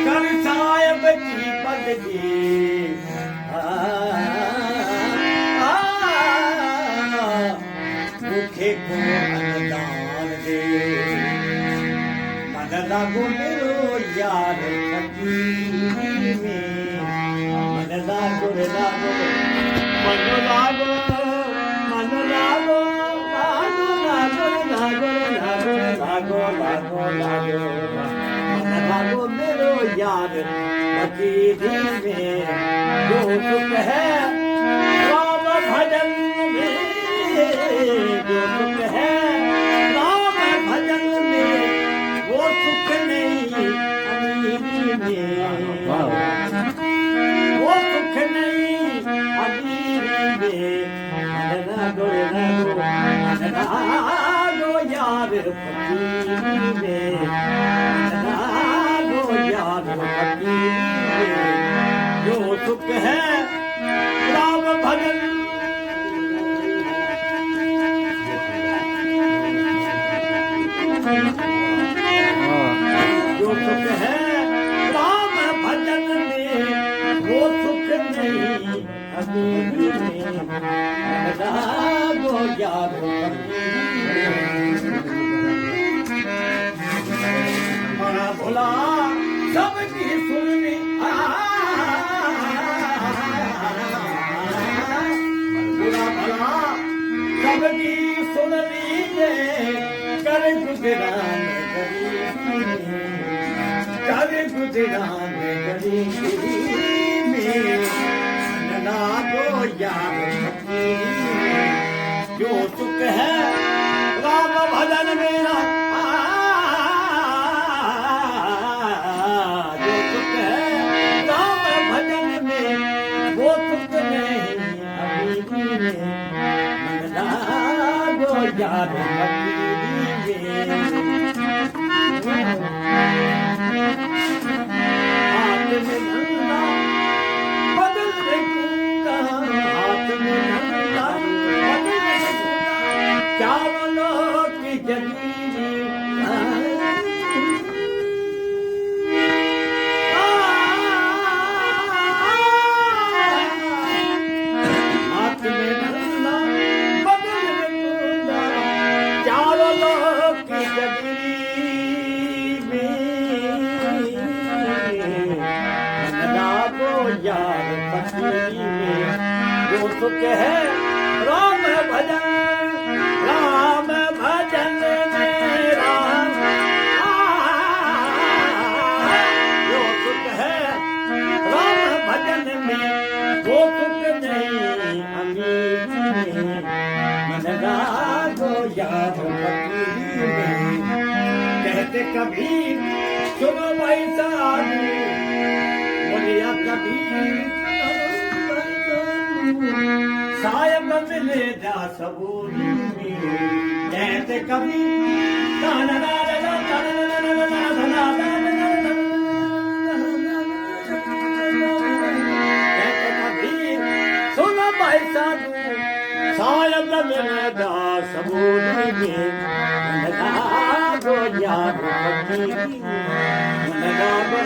कर साहिब की बदगी मुखे को अनुदान दे मन लागो मेरो यार फकीर में मन लागो मन लागो मन लागो लागो मन लागो मेरो यार फकीर में जो सुख है राम भजन में जो सुख है राम भजन में वो सुख नहीं अमीरी में वो सुख नहीं अमीरी में लागो यार फकीर में लागो यार फकीर में जो सुख है राम भजन जो सुख है राम भजन में वो सुख नहीं अमीरी में लागो यार बड़ा भोला सबकी सुननी बुरा भला सबकी सुननी दे कर गुजरान गरीबी में ना को यार जो सुख है राम भजन मेरा जो सुख है राम भजन में वो सुख नहीं अमीरी में मन लागो यार फकीरी में हाथ में नंदा बदल देखूंगा हाथ में नंदा बदल देखूंगा चारों लोग की जगीरी हाथ में नंदा बदल देखूंगा चारों लोग की जगीरी यार फकीरी में जो सुख है राम भजन में राम जो सुख है राम भजन में वो सुख नहीं अमीरी में मन लागो यार फकीरी में कहते कबीर सुनो भाई साधु बोलिया कबीर साहिब मिले जा सबूरी कहते कबीर कहते कबीर सुनो भाई साधु साहिब मिले जा सबूरी मन लागो यार फकीरी मन लागो